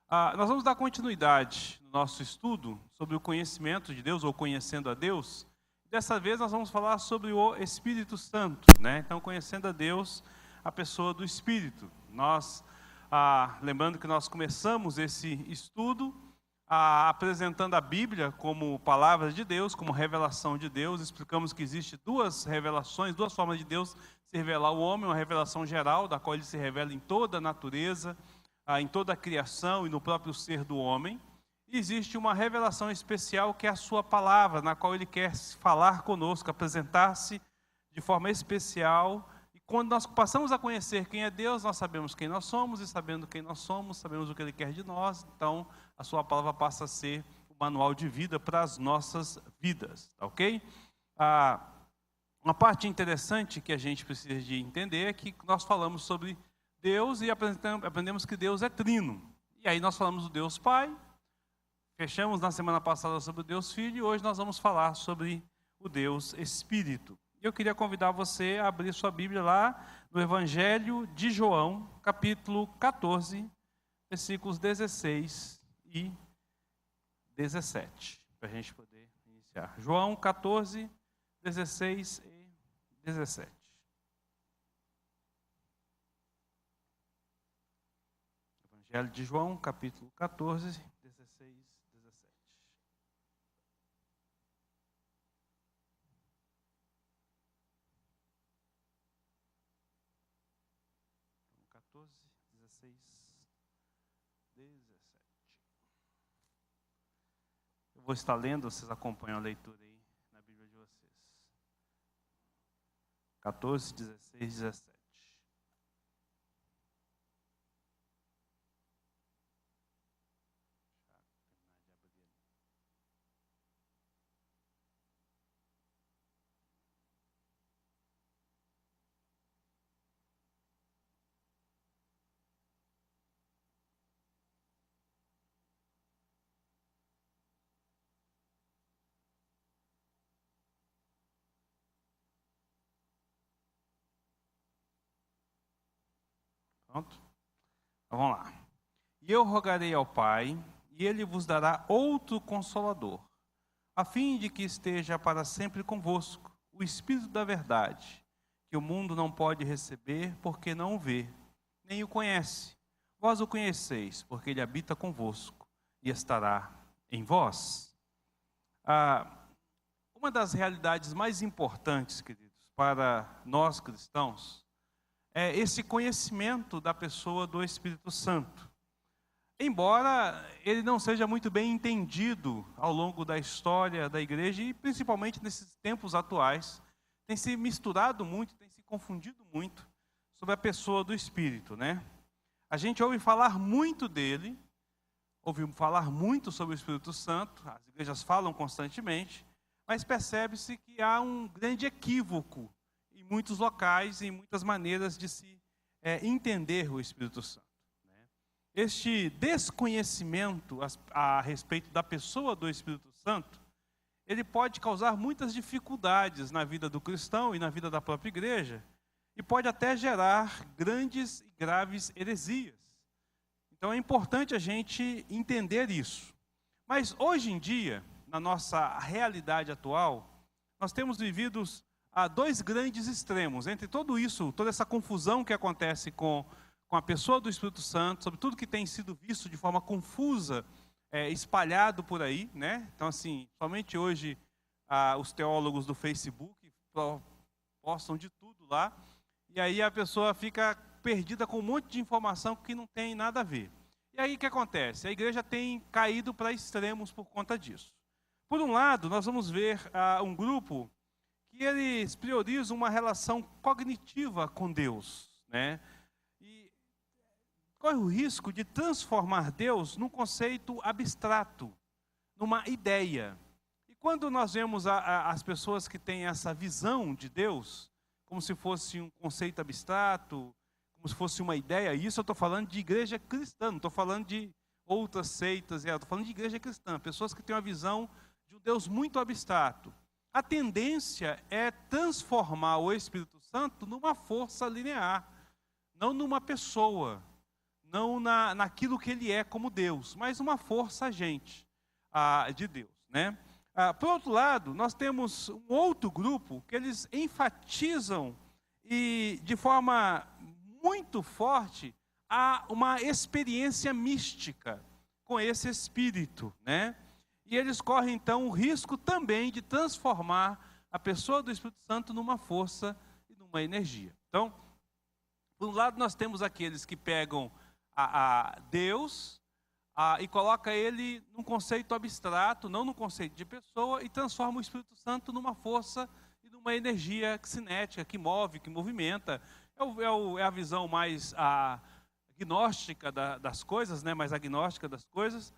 Nós vamos dar continuidade no nosso estudo sobre o conhecimento de Deus, ou conhecendo a Deus. Dessa vez nós vamos falar sobre o Espírito Santo, né? Então, conhecendo a Deus, a pessoa do Espírito. Lembrando que nós começamos esse estudo apresentando a Bíblia como palavra de Deus, como revelação de Deus. Explicamos que existe duas revelações, duas formas de Deus se revelar ao homem: uma revelação geral, da qual ele se revela em toda a natureza, em toda a criação e no próprio ser do homem. E existe uma revelação especial, que é a sua palavra, na qual ele quer falar conosco, apresentar-se de forma especial. E quando nós passamos a conhecer quem é Deus, nós sabemos quem nós somos, e sabendo quem nós somos, sabemos o que ele quer de nós. Então, a sua palavra passa a ser o manual de vida para as nossas vidas, tá ok? Uma parte interessante que a gente precisa de entender é que nós falamos sobre Deus e aprendemos que Deus é trino. E aí nós falamos do Deus Pai, fechamos na semana passada sobre o Deus Filho, e hoje nós vamos falar sobre o Deus Espírito. Eu queria convidar você a abrir sua Bíblia lá no Evangelho de João, capítulo 14, versículos 16 e 17, para a gente poder iniciar. João 14, 16 e 17. Evangelho de João, capítulo 14, 16 e 17. 14, 16, 17. Eu vou estar lendo, vocês acompanham a leitura aí na Bíblia de vocês. 14, 16, 17. Pronto? Então, vamos lá. E eu rogarei ao Pai, e Ele vos dará outro Consolador, a fim de que esteja para sempre convosco, o Espírito da verdade, que o mundo não pode receber, porque não o vê, nem o conhece. Vós o conheceis, porque Ele habita convosco, e estará em vós. Uma das realidades mais importantes, queridos, para nós cristãos, é esse conhecimento da pessoa do Espírito Santo. Embora ele não seja muito bem entendido ao longo da história da igreja, e principalmente nesses tempos atuais, tem se misturado muito, tem se confundido muito sobre a pessoa do Espírito, né? A gente ouve falar muito dele, ouve falar muito sobre o Espírito Santo, as igrejas falam constantemente, mas percebe-se que há um grande equívoco em muitos locais, em muitas maneiras de se entender o Espírito Santo. Né? Este desconhecimento a respeito da pessoa do Espírito Santo, ele pode causar muitas dificuldades na vida do cristão e na vida da própria igreja, e pode até gerar grandes e graves heresias. Então é importante a gente entender isso. Mas hoje em dia, na nossa realidade atual, nós temos vivido há dois grandes extremos, entre tudo isso, toda essa confusão que acontece com a pessoa do Espírito Santo, sobre tudo que tem sido visto de forma confusa, espalhado por aí, né? Então, assim, somente hoje os teólogos do Facebook postam de tudo lá, e aí a pessoa fica perdida com um monte de informação que não tem nada a ver. E aí o que acontece? A igreja tem caído para extremos por conta disso. Por um lado, nós vamos ver um grupo que eles priorizam uma relação cognitiva com Deus, né? E corre o risco de transformar Deus num conceito abstrato, numa ideia. E quando nós vemos as pessoas que têm essa visão de Deus, como se fosse um conceito abstrato, como se fosse uma ideia, isso eu estou falando de igreja cristã, não estou falando de outras seitas, estou falando de igreja cristã, pessoas que têm uma visão de um Deus muito abstrato. A tendência é transformar o Espírito Santo numa força linear, não numa pessoa, não naquilo que ele é como Deus, mas uma força agente de Deus, né? Por outro lado, nós temos um outro grupo que eles enfatizam e de forma muito forte uma experiência mística com esse Espírito, né? E eles correm então o risco também de transformar a pessoa do Espírito Santo numa força e numa energia. Então, por um lado nós temos aqueles que pegam a Deus e coloca ele num conceito abstrato, não num conceito de pessoa, e transforma o Espírito Santo numa força e numa energia cinética, que move, que movimenta. É a visão mais gnóstica das coisas, né? Mais agnóstica das coisas.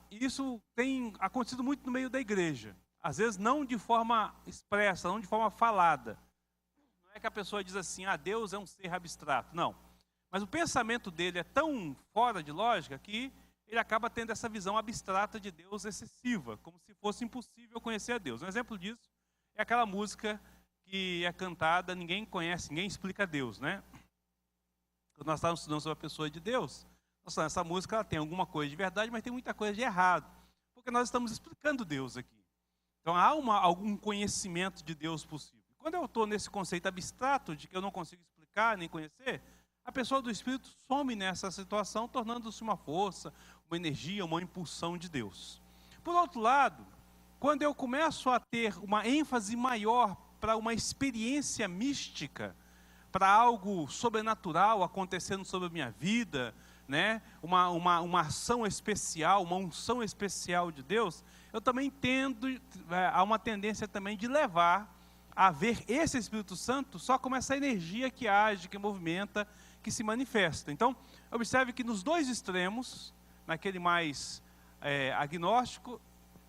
E isso tem acontecido muito no meio da igreja. Às vezes não de forma expressa, não de forma falada. Não é que a pessoa diz assim, Deus é um ser abstrato. Não. Mas o pensamento dele é tão fora de lógica que ele acaba tendo essa visão abstrata de Deus excessiva, como se fosse impossível conhecer a Deus. Um exemplo disso é aquela música que é cantada, ninguém conhece, ninguém explica Deus, né? Quando nós estávamos estudando sobre a pessoa de Deus, nossa, essa música ela tem alguma coisa de verdade, mas tem muita coisa de errado, porque nós estamos explicando Deus aqui. Então há algum conhecimento de Deus possível. Quando eu estou nesse conceito abstrato de que eu não consigo explicar nem conhecer, a pessoa do Espírito some nessa situação, tornando-se uma força, uma energia, uma impulsão de Deus. Por outro lado, quando eu começo a ter uma ênfase maior para uma experiência mística, para algo sobrenatural acontecendo sobre a minha vida, né? uma ação especial, uma unção especial de Deus, eu também há uma tendência também de levar a ver esse Espírito Santo só como essa energia que age, que movimenta, que se manifesta. Então, observe que nos dois extremos, naquele mais agnóstico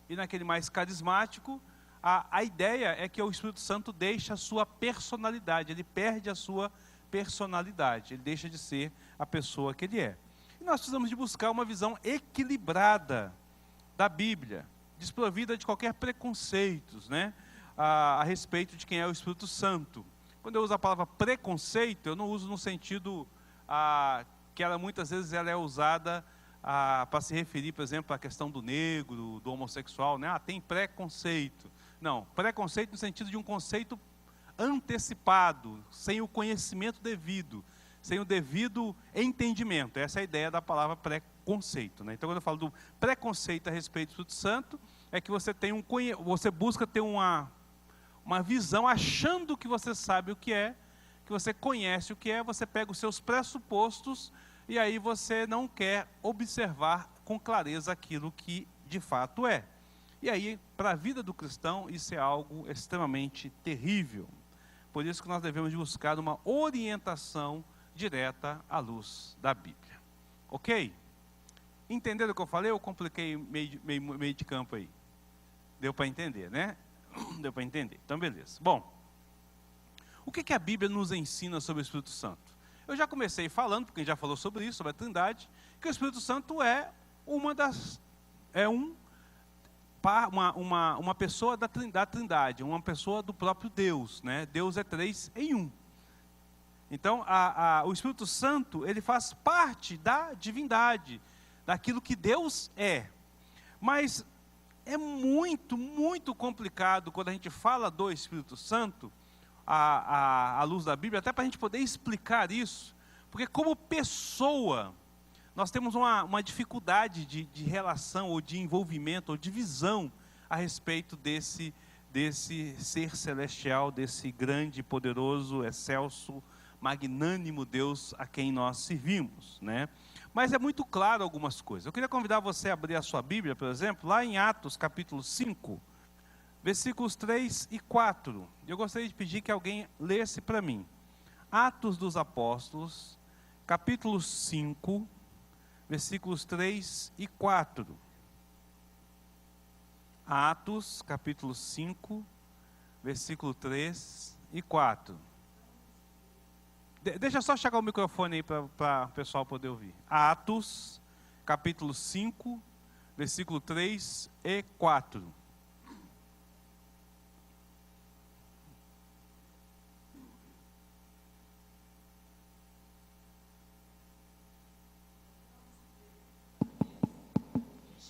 e naquele mais carismático, a ideia é que o Espírito Santo deixa a sua personalidade, ele perde a sua personalidade, ele deixa de ser a pessoa que ele é. E nós precisamos de buscar uma visão equilibrada da Bíblia, desprovida de qualquer preconceitos, né? A respeito de quem é o Espírito Santo. Quando eu uso a palavra preconceito, eu não uso no sentido que ela muitas vezes ela é usada para se referir, por exemplo, à questão do negro, do homossexual, né? Tem preconceito. Não, preconceito no sentido de um conceito antecipado, sem o conhecimento devido, sem o devido entendimento. Essa é a ideia da palavra preconceito, né? Então, quando eu falo do preconceito a respeito do Espírito Santo, é que você busca ter uma visão achando que você sabe o que é, que você conhece o que é, você pega os seus pressupostos e aí você não quer observar com clareza aquilo que de fato é. E aí, para a vida do cristão, isso é algo extremamente terrível. Por isso que nós devemos buscar uma orientação direta à luz da Bíblia. Ok? Entenderam o que eu falei ou compliquei meio de campo aí? Deu para entender, né? Deu para entender. Então, beleza. Bom, o que a Bíblia nos ensina sobre o Espírito Santo? Eu já comecei falando, porque a gente já falou sobre isso, sobre a Trindade, que o Espírito Santo é uma pessoa da Trindade, uma pessoa do próprio Deus, né? Deus é 3 em 1. Então, o Espírito Santo, ele faz parte da divindade, daquilo que Deus é. Mas é muito, muito complicado quando a gente fala do Espírito Santo, à luz da Bíblia, até para a gente poder explicar isso, porque como pessoa, nós temos uma dificuldade de relação, ou de envolvimento, ou de visão a respeito desse ser celestial, desse grande, poderoso, excelso, magnânimo Deus a quem nós servimos, né? Mas é muito claro algumas coisas. Eu queria convidar você a abrir a sua Bíblia, por exemplo, lá em Atos capítulo 5, versículos 3 e 4. Eu gostaria de pedir que alguém lesse para mim. Atos dos Apóstolos, capítulo 5, versículos 3 e 4. Atos, capítulo 5, versículo 3 e 4. Deixa só chegar o microfone aí para o pessoal poder ouvir. Atos, capítulo 5, versículo 3 e 4.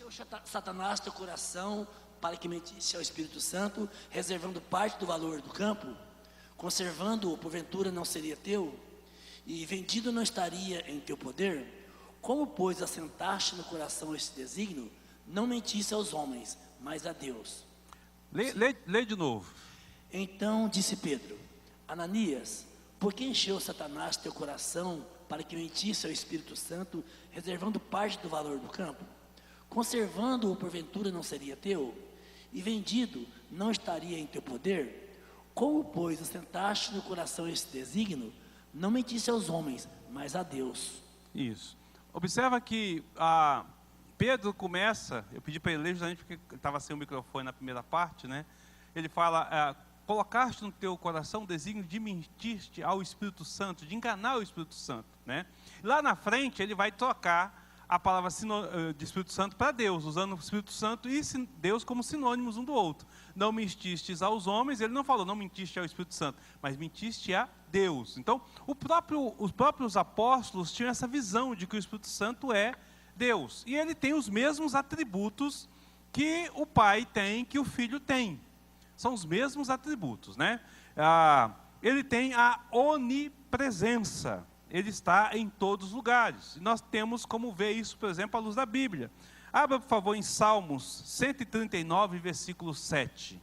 encheu Satanás teu coração para que mentisse ao Espírito Santo, reservando parte do valor do campo? Conservando-o, porventura, não seria teu? E vendido não estaria em teu poder? Como, pois, assentaste no coração este desígnio? Não mentisse aos homens, mas a Deus. Lê de novo. Então disse Pedro: Ananias, por que encheu Satanás teu coração para que mentisse ao Espírito Santo, reservando parte do valor do campo? Conservando-o, porventura, não seria teu? E vendido, não estaria em teu poder? Como, pois, assentaste no coração este desígnio? Não mentisse aos homens, mas a Deus. Isso. Observa que Pedro começa, eu pedi para ele ler justamente porque estava sem o microfone na primeira parte, né? Ele fala, colocaste no teu coração o desígnio de mentir-te ao Espírito Santo, de enganar o Espírito Santo, né? Lá na frente ele vai trocar a palavra de Espírito Santo para Deus, usando o Espírito Santo e Deus como sinônimos um do outro. Não mentistes aos homens, ele não falou não mentiste ao Espírito Santo, mas mentiste a Deus. Então, os próprios apóstolos tinham essa visão de que o Espírito Santo é Deus. E ele tem os mesmos atributos que o Pai tem, que o Filho tem. São os mesmos atributos, né? Ele tem a onipresença. Ele está em todos os lugares. E nós temos como ver isso, por exemplo, à luz da Bíblia. Abra, por favor, em Salmos 139, versículo 7.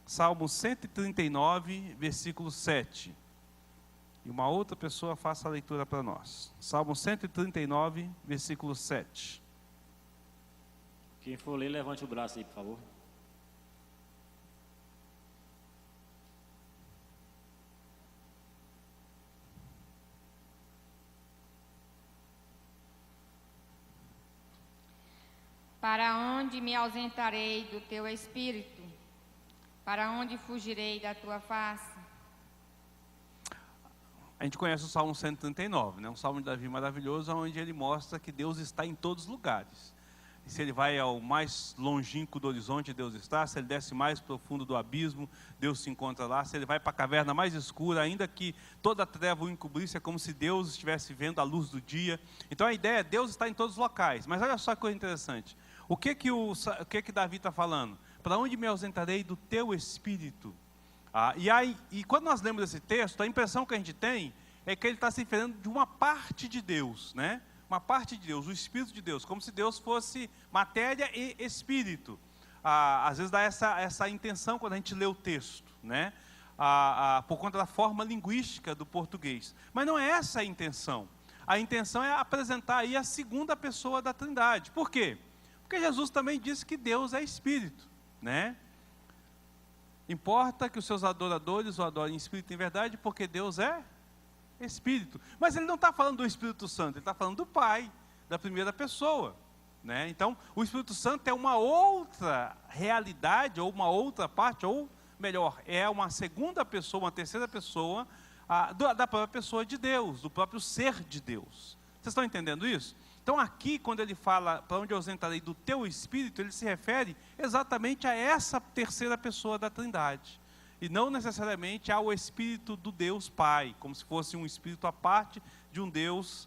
Salmos 139, versículo 7. E uma outra pessoa faça a leitura para nós. Salmo 139, versículo 7. Quem for ler, levante o braço aí, por favor. Para onde me ausentarei do teu espírito? Para onde fugirei da tua face? A gente conhece o Salmo 139, né? Um salmo de Davi maravilhoso, onde ele mostra que Deus está em todos os lugares. E se ele vai ao mais longínquo do horizonte, Deus está. Se ele desce mais profundo do abismo, Deus se encontra lá. Se ele vai para a caverna mais escura, ainda que toda a treva o encobrisse, é como se Deus estivesse vendo a luz do dia. Então a ideia é Deus está em todos os locais. Mas olha só que coisa interessante. O que que Davi está falando? Para onde me ausentarei do teu espírito? E quando nós lemos esse texto, a impressão que a gente tem é que ele está se referindo de uma parte de Deus, né? Uma parte de Deus, o Espírito de Deus, como se Deus fosse matéria e espírito. Às vezes dá essa intenção quando a gente lê o texto, né? Por conta da forma linguística do português. Mas não é essa a intenção. A intenção é apresentar aí a segunda pessoa da Trindade. Por quê? Porque Jesus também disse que Deus é Espírito, né? Importa que os seus adoradores o adorem em espírito e em verdade, porque Deus é Espírito. Mas ele não está falando do Espírito Santo, ele está falando do Pai, da primeira pessoa, né? Então, o Espírito Santo é uma outra realidade, ou uma outra parte, ou melhor, é uma segunda pessoa, uma terceira pessoa da própria pessoa de Deus, do próprio ser de Deus. Vocês estão entendendo isso? Então aqui, quando ele fala, para onde eu ausentarei do teu Espírito, ele se refere exatamente a essa terceira pessoa da Trindade. E não necessariamente ao Espírito do Deus Pai, como se fosse um Espírito à parte de um Deus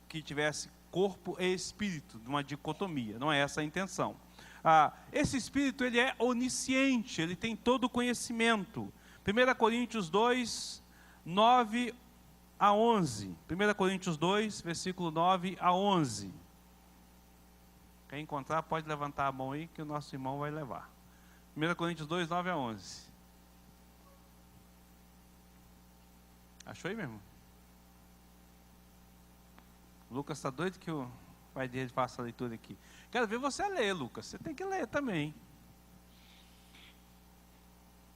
que tivesse corpo e Espírito, numa dicotomia. Não é essa a intenção. Esse Espírito, ele é onisciente, ele tem todo o conhecimento. 1 Coríntios 2, 9 a 11. 1 Coríntios 2, versículo 9 a 11. Quem encontrar pode levantar a mão aí que o nosso irmão vai levar. 1 Coríntios 2, 9 a 11. Achou aí mesmo? Lucas está doido que o pai dele faça a leitura aqui. Quero ver você ler, Lucas. Você tem que ler também.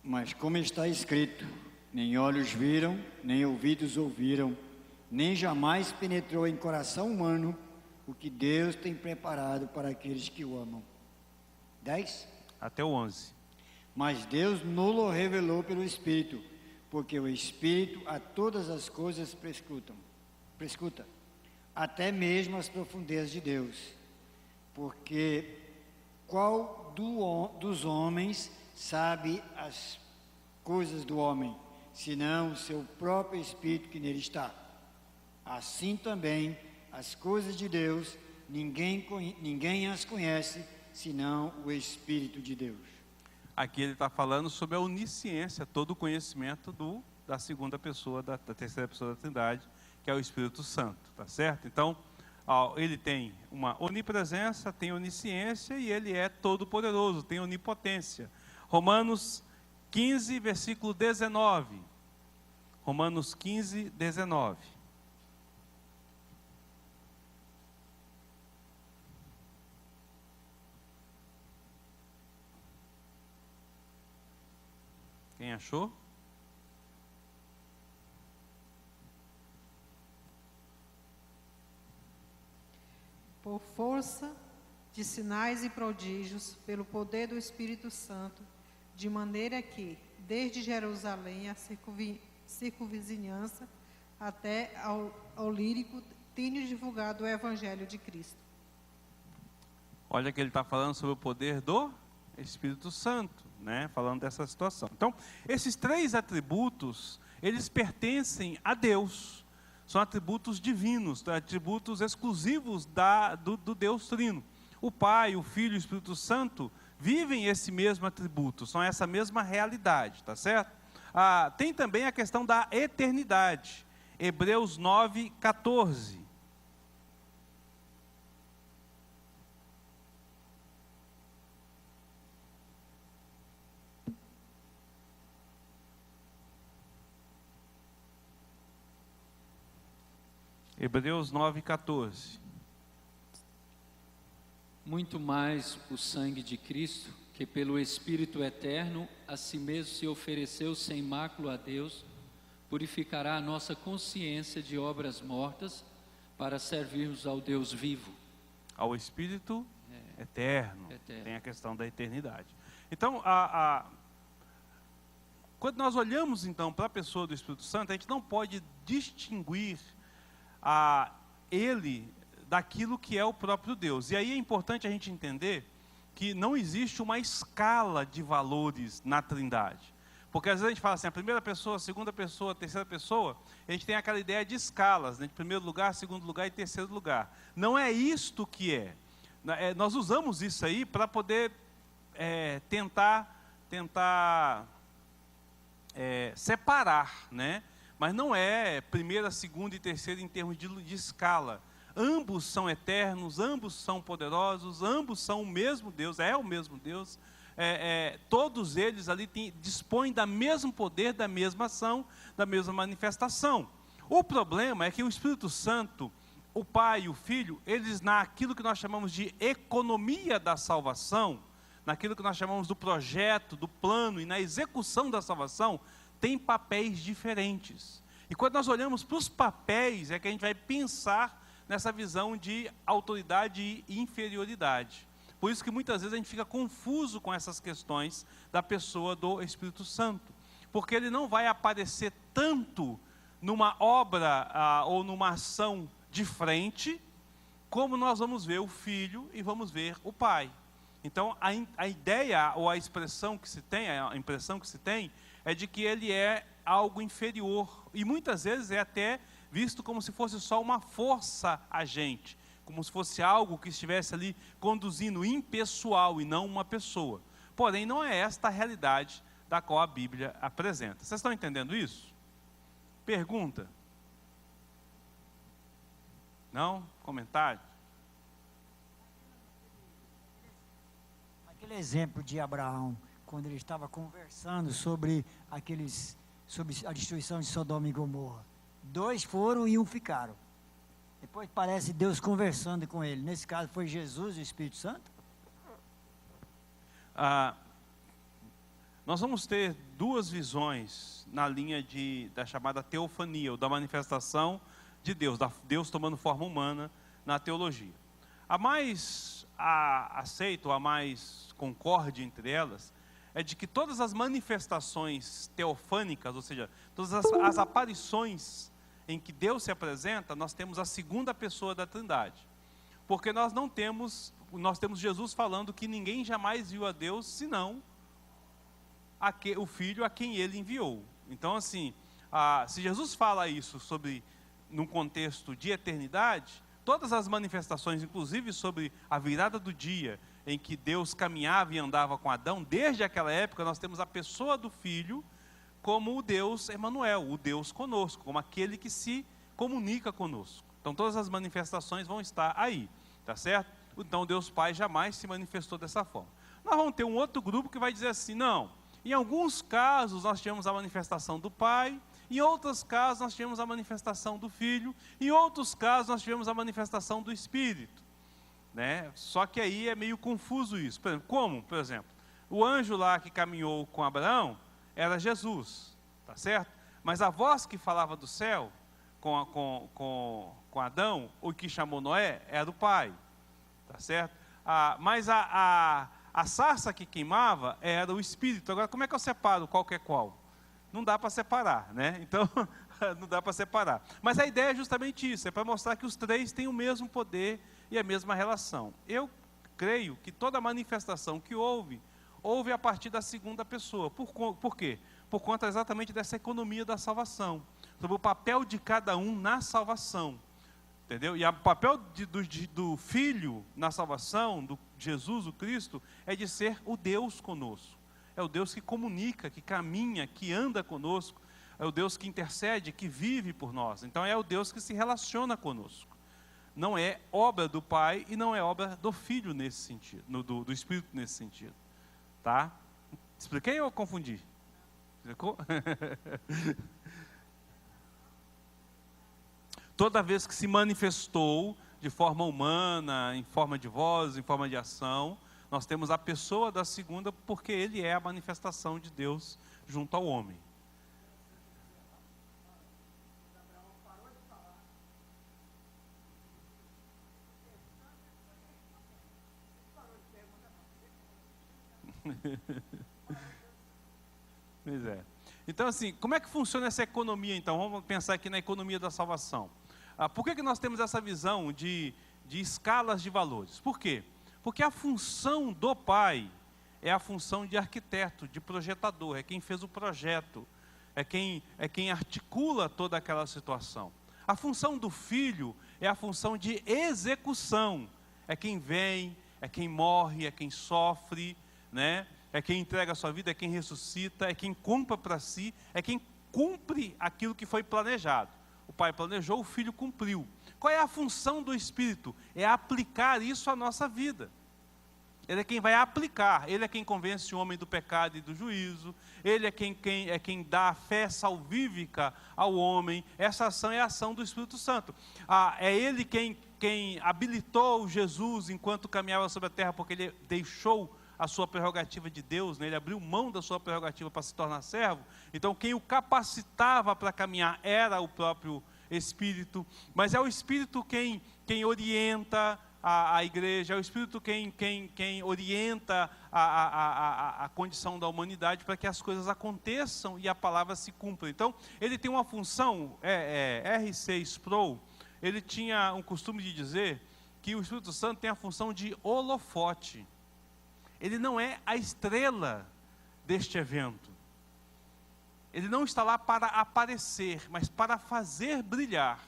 Mas como está escrito, nem olhos viram, nem ouvidos ouviram, nem jamais penetrou em coração humano o que Deus tem preparado para aqueles que o amam. 10? Até o 11. Mas Deus nulo revelou pelo Espírito, porque o Espírito a todas as coisas prescruta, até mesmo as profundezas de Deus. Porque qual dos homens sabe as coisas do homem, senão o seu próprio Espírito que nele está? Assim também as coisas de Deus ninguém as conhece, senão o Espírito de Deus. Aqui ele está falando sobre a onisciência, todo o conhecimento da segunda pessoa, da terceira pessoa da Trindade, que é o Espírito Santo, tá certo? Então, ele tem uma onipresença, tem onisciência e ele é todo poderoso, tem onipotência. Romanos 15, versículo 19. Romanos 15, 19. Quem achou? Por força de sinais e prodígios, pelo poder do Espírito Santo, de maneira que, desde Jerusalém a circunvizinhança, até ao Lírico, tenho divulgado o Evangelho de Cristo. Olha que ele está falando sobre o poder do Espírito Santo, né? Falando dessa situação. Então, esses três atributos, eles pertencem a Deus. São atributos divinos, atributos exclusivos do Deus Trino. O Pai, o Filho e o Espírito Santo vivem esse mesmo atributo, são essa mesma realidade, tá certo? Tem também a questão da eternidade. Hebreus 9, 14. Hebreus 9, 14. Muito mais o sangue de Cristo, que pelo Espírito eterno a si mesmo se ofereceu sem mácula a Deus, purificará a nossa consciência de obras mortas para servirmos ao Deus vivo. Ao Espírito eterno. Tem a questão da eternidade. Então, quando nós olhamos então para a pessoa do Espírito Santo, a gente não pode distinguir ele daquilo que é o próprio Deus. E aí é importante a gente entender que não existe uma escala de valores na Trindade. Porque às vezes a gente fala assim, a primeira pessoa, a segunda pessoa, a terceira pessoa, a gente tem aquela ideia de escalas, né? De primeiro lugar, segundo lugar e terceiro lugar. Não é isto que é. Nós usamos isso aí para poder tentar separar, né? Mas não é primeira, segunda e terceira em termos de escala. Ambos são eternos, ambos são poderosos, ambos são o mesmo Deus, é o mesmo Deus. Todos eles ali dispõem do mesmo poder, da mesma ação, da mesma manifestação. O problema é que o Espírito Santo, o Pai e o Filho, eles naquilo que nós chamamos de economia da salvação, naquilo que nós chamamos do projeto, do plano e na execução da salvação, tem papéis diferentes. E quando nós olhamos para os papéis, é que a gente vai pensar nessa visão de autoridade e inferioridade. Por isso que muitas vezes a gente fica confuso com essas questões da pessoa do Espírito Santo. Porque ele não vai aparecer tanto numa obra ou numa ação de frente, como nós vamos ver o Filho e vamos ver o Pai. Então a ideia ou a expressão que se tem, a impressão que se tem, é de que ele é algo inferior. E muitas vezes é até visto como se fosse só uma força agente, como se fosse algo que estivesse ali conduzindo impessoal e não uma pessoa. Porém, não é esta a realidade da qual a Bíblia apresenta. Vocês estão entendendo isso? Pergunta? Não? Comentário? Aquele exemplo de Abraão, quando ele estava conversando sobre a destruição de Sodoma e Gomorra. 2 foram e 1 ficaram. Depois parece Deus conversando com ele. Nesse caso foi Jesus e o Espírito Santo? Nós vamos ter 2 visões na linha da chamada teofania, ou da manifestação de Deus, Deus tomando forma humana na teologia. A mais aceita, ou a mais concorde entre elas, é de que todas as manifestações teofânicas, ou seja, todas as aparições em que Deus se apresenta, nós temos a segunda pessoa da Trindade. Porque nós temos Jesus falando que ninguém jamais viu a Deus, senão o Filho a quem ele enviou. Então assim, se Jesus fala isso num contexto de eternidade, todas as manifestações, inclusive sobre a virada do dia, em que Deus caminhava e andava com Adão, desde aquela época nós temos a pessoa do Filho como o Deus Emanuel, o Deus conosco, como aquele que se comunica conosco. Então todas as manifestações vão estar aí, tá certo? Então Deus Pai jamais se manifestou dessa forma. Nós vamos ter um outro grupo que vai dizer assim, não, em alguns casos nós tivemos a manifestação do Pai, em outros casos nós tivemos a manifestação do Filho, em outros casos nós tivemos a manifestação do Espírito, né? Só que aí é meio confuso isso. Por exemplo, como? Por exemplo, o anjo lá que caminhou com Abraão era Jesus, tá certo? Mas a voz que falava do céu com Adão, o que chamou Noé, era o Pai, tá certo? Mas a sarça que queimava era o Espírito. Agora, como é que eu separo qual que é qual? Não dá para separar, né? Então, não dá para separar. Mas a ideia é justamente isso, é para mostrar que os três têm o mesmo poder e a mesma relação. Eu creio que toda manifestação que houve a partir da segunda pessoa. Por quê? Por conta exatamente dessa economia da salvação, sobre o papel de cada um na salvação. Entendeu? E o papel do Filho na salvação, do Jesus, o Cristo, é de ser o Deus conosco. É o Deus que comunica, que caminha, que anda conosco. É o Deus que intercede, que vive por nós. Então é o Deus que se relaciona conosco. Não é obra do Pai e não é obra do Filho nesse sentido, do Espírito nesse sentido. Tá? Expliquei ou confundi? Explicou? Toda vez que se manifestou de forma humana, em forma de voz, em forma de ação, nós temos a pessoa da segunda, porque ele é a manifestação de Deus junto ao homem. Pois é. Então, assim, como é que funciona essa economia, então? Vamos pensar aqui na economia da salvação. Por que nós temos essa visão de escalas de valores? Por quê? Porque a função do Pai é a função de arquiteto, de projetador, é quem fez o projeto, é quem articula toda aquela situação. A função do Filho é a função de execução, é quem vem, é quem morre, é quem sofre, né? É quem entrega a sua vida, é quem ressuscita, é quem compra para si, é quem cumpre aquilo que foi planejado. O Pai planejou, o Filho cumpriu. Qual é a função do Espírito? É aplicar isso à nossa vida. Ele é quem vai aplicar, ele é quem convence o homem do pecado e do juízo, ele é quem dá a fé salvífica ao homem. Essa ação é a ação do Espírito Santo. É ele quem habilitou Jesus enquanto caminhava sobre a terra, porque ele deixou a sua prerrogativa de Deus, né? Ele abriu mão da sua prerrogativa para se tornar servo. Então quem o capacitava para caminhar era o próprio Espírito, mas é o Espírito quem orienta a igreja, é o Espírito quem orienta a condição da humanidade para que as coisas aconteçam e a palavra se cumpra. Então ele tem uma função, R.C. Sproul, ele tinha um costume de dizer que o Espírito Santo tem a função de holofote. Ele não é a estrela deste evento. Ele não está lá para aparecer, mas para fazer brilhar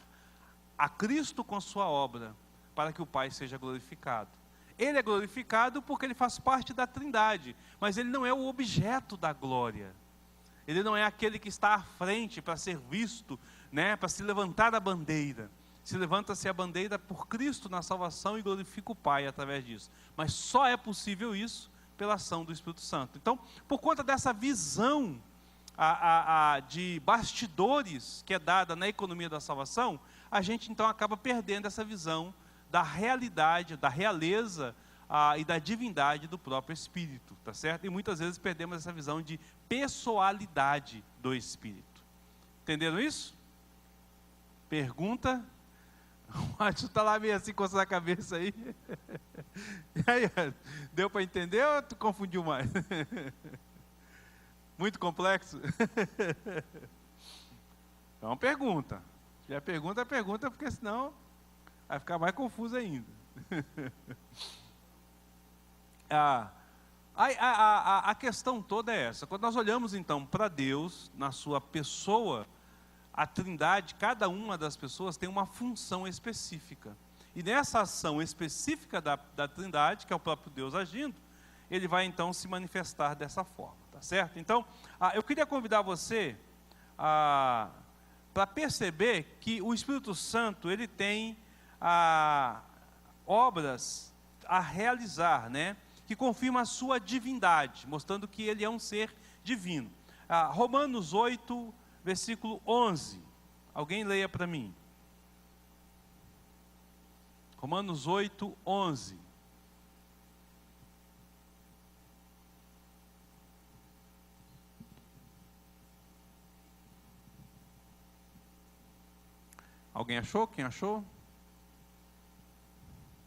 a Cristo com a sua obra, para que o Pai seja glorificado. Ele é glorificado porque ele faz parte da Trindade, mas ele não é o objeto da glória. Ele não é aquele que está à frente para ser visto, né, para se levantar a bandeira. Se levanta-se a bandeira por Cristo na salvação e glorifica o Pai através disso. Mas só é possível isso pela ação do Espírito Santo. Então, por conta dessa visão de bastidores que é dada na economia da salvação, a gente então acaba perdendo essa visão da realidade, da realeza e da divindade do próprio Espírito, tá certo? E muitas vezes perdemos essa visão de pessoalidade do Espírito. Entenderam isso? Pergunta? O Márcio está lá meio assim, coçando a cabeça aí. E aí, deu para entender ou tu confundiu mais? Muito complexo? Então pergunta. Se tiver pergunta, porque senão vai ficar mais confuso ainda. A questão toda é essa. Quando nós olhamos então para Deus, na sua pessoa, a Trindade, cada uma das pessoas tem uma função específica. E nessa ação específica da Trindade, que é o próprio Deus agindo, ele vai então se manifestar dessa forma, tá certo? Então, eu queria convidar você para perceber que o Espírito Santo, ele tem obras a realizar, né? Que confirma a sua divindade, mostrando que ele é um ser divino. Romanos 8, versículo 11. Alguém leia para mim. Romanos 8, 11. Alguém achou? Quem achou?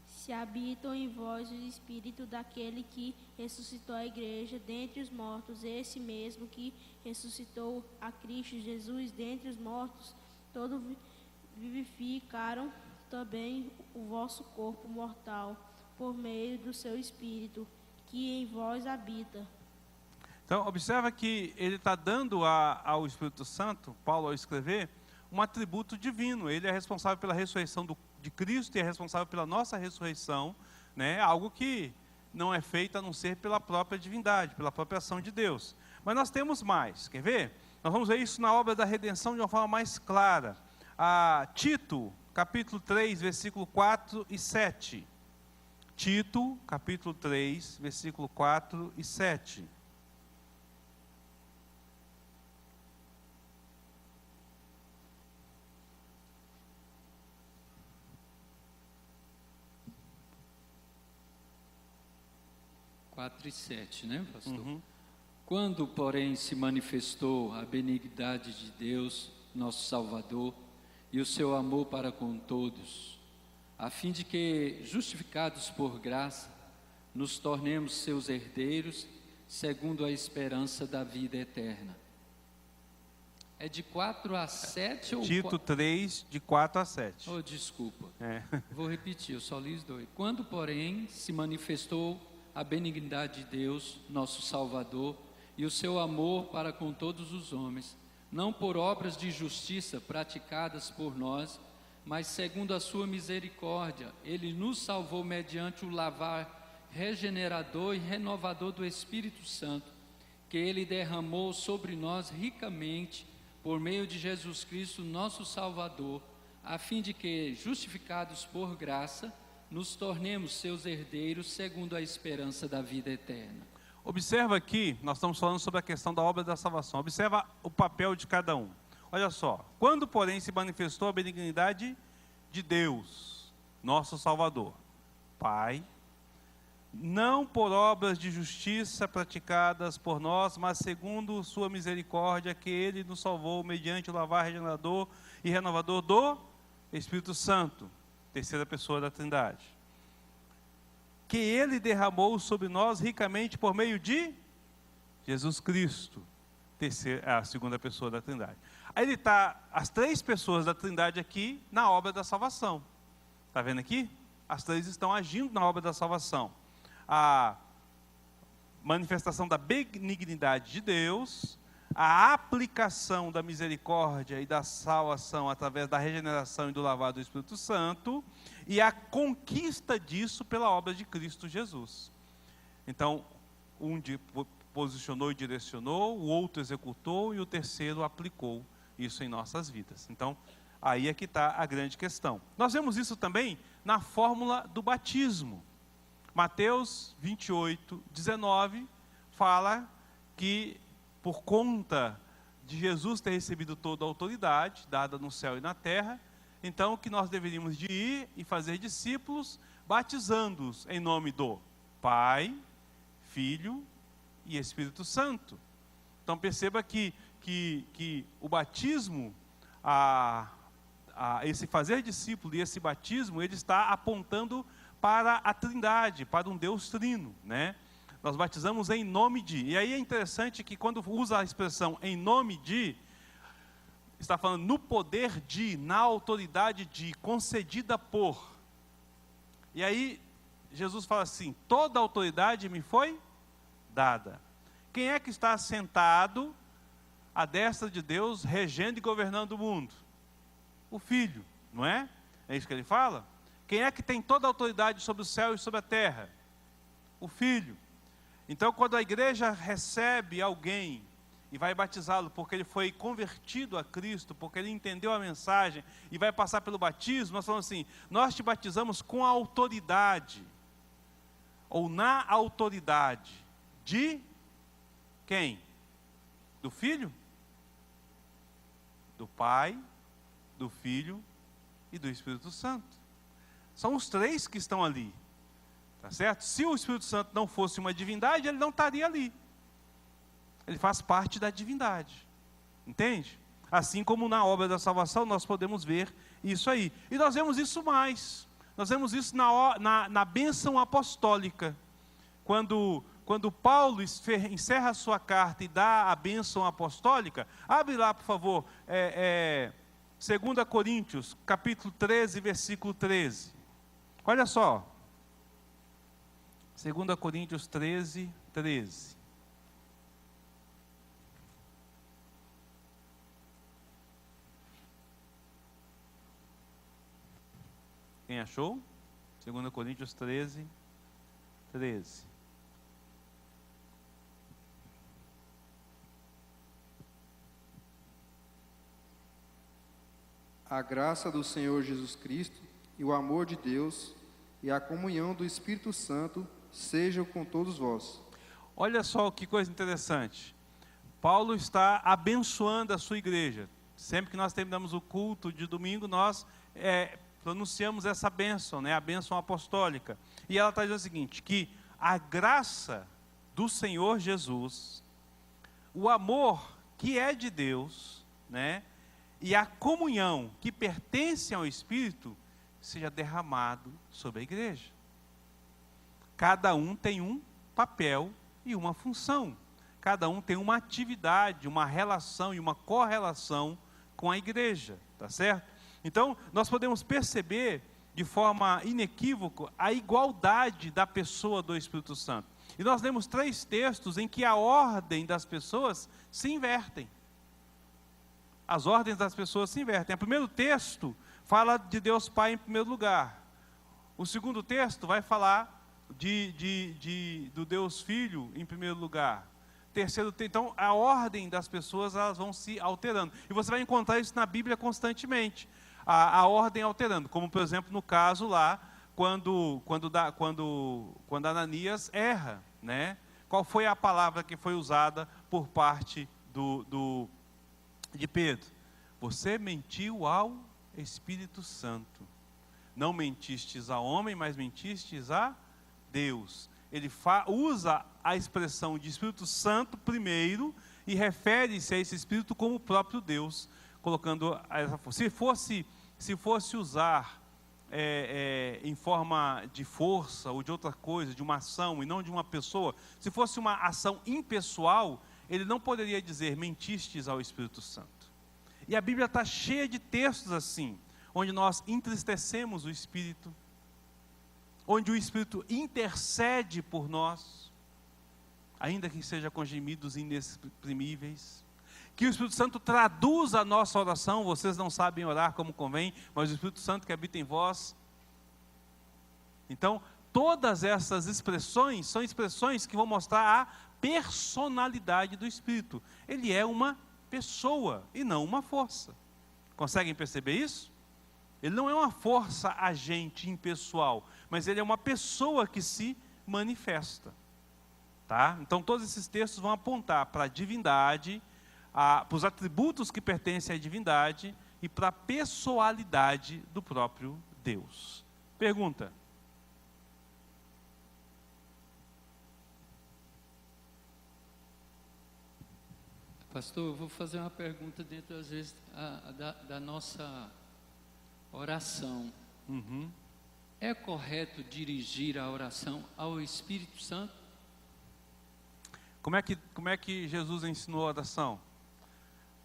Se habitam em vós o Espírito daquele que ressuscitou a igreja dentre os mortos, esse mesmo que ressuscitou a Cristo Jesus dentre os mortos, todos vivificaram também o vosso corpo mortal, por meio do seu Espírito, que em vós habita. Então, observa que ele está dando ao Espírito Santo, Paulo ao escrever, um atributo divino. Ele é responsável pela ressurreição de Cristo e é responsável pela nossa ressurreição, né? Algo que não é feito a não ser pela própria divindade, pela própria ação de Deus. Mas nós temos mais, quer ver? Nós vamos ver isso na obra da redenção de uma forma mais clara. Tito, capítulo 3, versículo 4 e 7. Tito, capítulo 3, versículo 4 e 7. Quatro e 7, né, pastor? Uhum. Quando, porém, se manifestou a benignidade de Deus, nosso Salvador, e o seu amor para com todos, a fim de que, justificados por graça, nos tornemos seus herdeiros, segundo a esperança da vida eterna. É de 4 a 7 ou... Tito 3, de 4 a 7. Oh, desculpa. É. Vou repetir, eu só li os dois. Quando, porém, se manifestou a benignidade de Deus, nosso Salvador, e o seu amor para com todos os homens, não por obras de justiça praticadas por nós, mas segundo a sua misericórdia, ele nos salvou mediante o lavar regenerador e renovador do Espírito Santo, que ele derramou sobre nós ricamente, por meio de Jesus Cristo, nosso Salvador, a fim de que, justificados por graça, nos tornemos seus herdeiros segundo a esperança da vida eterna. Observa aqui, nós estamos falando sobre a questão da obra da salvação. Observa o papel de cada um. Olha só. Quando, porém, se manifestou a benignidade de Deus, nosso Salvador, Pai, não por obras de justiça praticadas por nós, mas segundo sua misericórdia, que ele nos salvou mediante o lavar regenerador e renovador do Espírito Santo, terceira pessoa da Trindade, que ele derramou sobre nós ricamente por meio de Jesus Cristo, a segunda pessoa da Trindade. Aí ele está, as três pessoas da Trindade aqui, na obra da salvação. Está vendo aqui? As três estão agindo na obra da salvação. A manifestação da benignidade de Deus, a aplicação da misericórdia e da salvação através da regeneração e do lavar do Espírito Santo, e a conquista disso pela obra de Cristo Jesus. Então, um posicionou e direcionou, o outro executou e o terceiro aplicou isso em nossas vidas. Então, aí é que está a grande questão. Nós vemos isso também na fórmula do batismo. Mateus 28, 19, fala que por conta de Jesus ter recebido toda a autoridade, dada no céu e na terra, então que nós deveríamos de ir e fazer discípulos, batizando-os em nome do Pai, Filho e Espírito Santo. Então perceba que o batismo, esse fazer discípulo e esse batismo, ele está apontando para a Trindade, para um Deus trino, né? Nós batizamos em nome de, e aí é interessante que quando usa a expressão em nome de, está falando no poder de, na autoridade de, concedida por. E aí Jesus fala assim, toda a autoridade me foi dada. Quem é que está sentado à destra de Deus, regendo e governando o mundo? O Filho, não é? É isso que ele fala? Quem é que tem toda a autoridade sobre o céu e sobre a terra? O Filho. Então, quando a igreja recebe alguém e vai batizá-lo porque ele foi convertido a Cristo, porque ele entendeu a mensagem e vai passar pelo batismo, nós falamos assim: nós te batizamos com a autoridade, ou na autoridade de quem? Do Filho? Do Pai, do Filho e do Espírito Santo. São os três que estão ali, tá certo? Se o Espírito Santo não fosse uma divindade, ele não estaria ali. Ele faz parte da divindade, entende? Assim como na obra da salvação nós podemos ver isso aí. E nós vemos isso mais, nós vemos isso na bênção apostólica. Quando Paulo encerra a sua carta e dá a bênção apostólica, abre lá por favor, 2 Coríntios, capítulo 13, versículo 13. Olha só, 2 Coríntios 13, 13. Quem achou? 2 Coríntios 13, 13. A graça do Senhor Jesus Cristo e o amor de Deus e a comunhão do Espírito Santo sejam com todos vós. Olha só que coisa interessante. Paulo está abençoando a sua igreja. Sempre que nós terminamos o culto de domingo, nós pronunciamos essa bênção, né? A bênção apostólica. E ela está dizendo o seguinte, que a graça do Senhor Jesus, o amor que é de Deus, né? E a comunhão que pertence ao Espírito, seja derramado sobre a igreja. Cada um tem um papel e uma função. Cada um tem uma atividade, uma relação e uma correlação com a igreja, tá certo? Então, nós podemos perceber de forma inequívoca a igualdade da pessoa do Espírito Santo. E nós lemos 3 textos em que a ordem das pessoas se invertem. As ordens das pessoas se invertem. O primeiro texto fala de Deus Pai em primeiro lugar. O segundo texto vai falar do Deus Filho em primeiro lugar. Terceiro, então a ordem das pessoas, elas vão se alterando. E você vai encontrar isso na Bíblia constantemente. A ordem alterando, como por exemplo no caso lá, quando Ananias erra, né? Qual foi a palavra que foi usada por parte de Pedro? Você mentiu ao Espírito Santo. Não mentistes a homem, mas mentistes a Deus. Ele usa a expressão de Espírito Santo primeiro e refere-se a esse Espírito como o próprio Deus, colocando essa força. Se fosse usar em forma de força ou de outra coisa, de uma ação e não de uma pessoa, se fosse uma ação impessoal, ele não poderia dizer mentistes ao Espírito Santo. E a Bíblia está cheia de textos assim, onde nós entristecemos o Espírito, onde o Espírito intercede por nós, ainda que seja com gemidos inexprimíveis, que o Espírito Santo traduz a nossa oração. Vocês não sabem orar como convém, mas o Espírito Santo que habita em vós. Então, todas essas expressões são expressões que vão mostrar a personalidade do Espírito. Ele é uma pessoa e não uma força. Conseguem perceber isso? Ele não é uma força agente impessoal, mas ele é uma pessoa que se manifesta. Tá? Então todos esses textos vão apontar para a divindade, para os atributos que pertencem à divindade e para a pessoalidade do próprio Deus. Pergunta. Pastor, eu vou fazer uma pergunta dentro, às vezes, da nossa oração. Uhum. É correto dirigir a oração ao Espírito Santo? Como é que Jesus ensinou a oração?